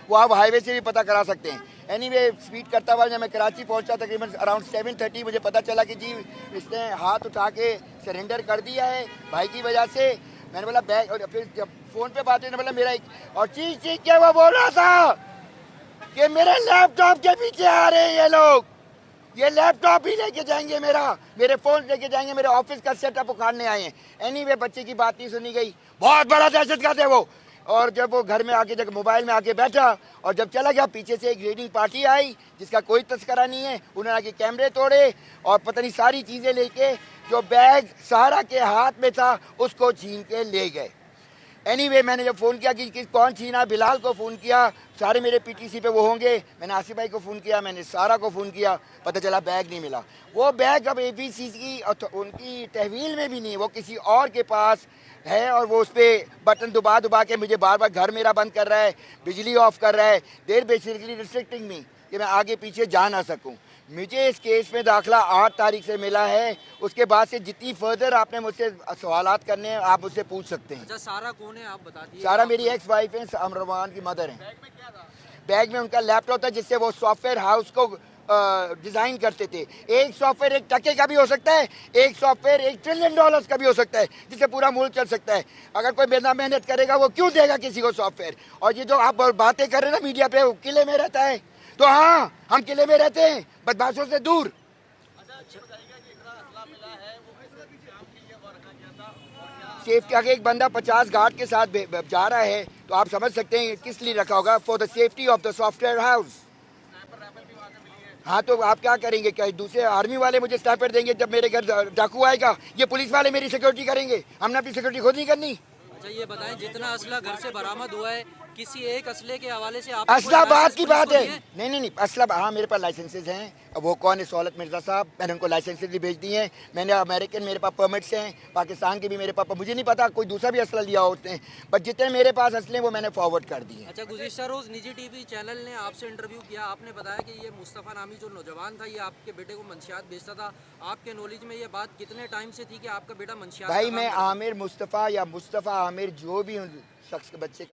वो आप हाईवे से भी पता करा सकते हैं। एनीवे स्पीड करता हुआ जब मैं कराची पहुंचा तकरीबन अराउंड 7:30 मुझे पता चला कि जी इसने हाथ उठा के सरेंडर कर दिया है भाई की वजह से। मैंने बोला बैग, और फिर जब फ़ोन पे बात हुई बोला मेरा और चीख चीख के वो बोल रहा था कि मेरे लैपटॉप के पीछे आ रहे हैं ये लोग, ये लैपटॉप ही लेके जाएंगे, मेरे फ़ोन लेके जाएंगे, मेरे ऑफिस का सेटअप उखाड़ने आए हैं। एनीवे बच्चे की बात नहीं सुनी गई, बहुत बड़ा दहशतगर्द है वो। और जब वो घर में आके जब मोबाइल में आके बैठा और जब चला गया, पीछे से एक रेडिंग पार्टी आई जिसका कोई तस्करा नहीं है। उन्होंने आके कैमरे तोड़े और पता नहीं सारी चीज़ें लेके जो बैग सहारा के हाथ में था उसको छीन के ले गए। एनीवे मैंने जब फ़ोन किया कि कौन छीना, बिलाल को फ़ोन किया, सारे मेरे पीटीसी पे वो होंगे, मैंने आसिफ भाई को फ़ोन किया, मैंने सारा को फ़ोन किया, पता चला बैग नहीं मिला। वो बैग अब एपीसी की उनकी तहवील में भी नहीं, वो किसी और के पास है और वो उस पर बटन दबा दबा के मुझे बार बार घर मेरा बंद कर रहा है, बिजली ऑफ कर रहा है, देर बेसिकली रिस्ट्रिक्टिंग मी कि मैं आगे पीछे जा ना सकूं। मुझे इस केस में दाखिला 8 तारीख से मिला है। उसके बाद से जितनी फर्दर आपने मुझसे सवालात करने हैं आप मुझसे पूछ सकते हैं। अच्छा, सारा कौन है आप बता दीजिए। सारा मेरी एक्स वाइफ है, अमरमान की मदर है। बैग में क्या था? बैग में उनका लैपटॉप था जिससे वो सॉफ्टवेयर हाउस को डिज़ाइन करते थे। एक सॉफ्टवेयर 1 टके का भी हो सकता है, एक सॉफ्टवेयर $1 ट्रिलियन का भी हो सकता है, जिससे पूरा मुल्क चल सकता है। अगर कोई बिना मेहनत करेगा वो क्यों देगा किसी को सॉफ्टवेयर? और ये जो आप बातें कर रहे हैं ना मीडिया पे, वो किले में रहता है, तो हाँ हम किले में रहते हैं बदमाशों से दूर। सेफ्टी, अगर एक बंदा 50 गार्ड के साथ जा रहा है तो आप समझ सकते हैं किस लिए रखा होगा, for the safety of the software house. हाँ तो आप क्या करेंगे? क्या दूसरे आर्मी वाले मुझे स्नाइपर देंगे जब मेरे घर डाकू आएगा? ये पुलिस वाले मेरी सिक्योरिटी करेंगे? हमने अपनी सिक्योरिटी खुद नहीं करनी? अच्छा ये बताएं, जितना असला घर से बरामद हुआ है, किसी एक असले के हवाले से आप असला बात की बात है। नहीं असला, हाँ मेरे पास लाइसेंसेज हैं। अब वो कौन है? सहूलत मिर्जा साहब, मैंने उनको लाइसेंसेज भी भेज दिए हैं। मैंने अमेरिकन, मेरे पास परमिट्स हैं, पाकिस्तान के भी मेरे पास, मुझे नहीं पता कोई दूसरा भी असला लिया हो उसने, बट जितने मेरे पास असले वो मैंने फॉरवर्ड कर दिए। अच्छा, गुज़िश्ता रोज़ निजी टीवी चैनल ने आपसे इंटरव्यू किया, आपने बताया कि ये मुस्तफ़ा नामी जो नौजवान था ये आपके बेटे को मंशियात बेचता था। आपके नॉलेज में ये बात कितने टाइम से थी कि आपका बेटा मंशियात? भाई मैं आमिर मुस्तफ़ा या मुस्तफ़ा आमिर जो भी शख्स के बच्चे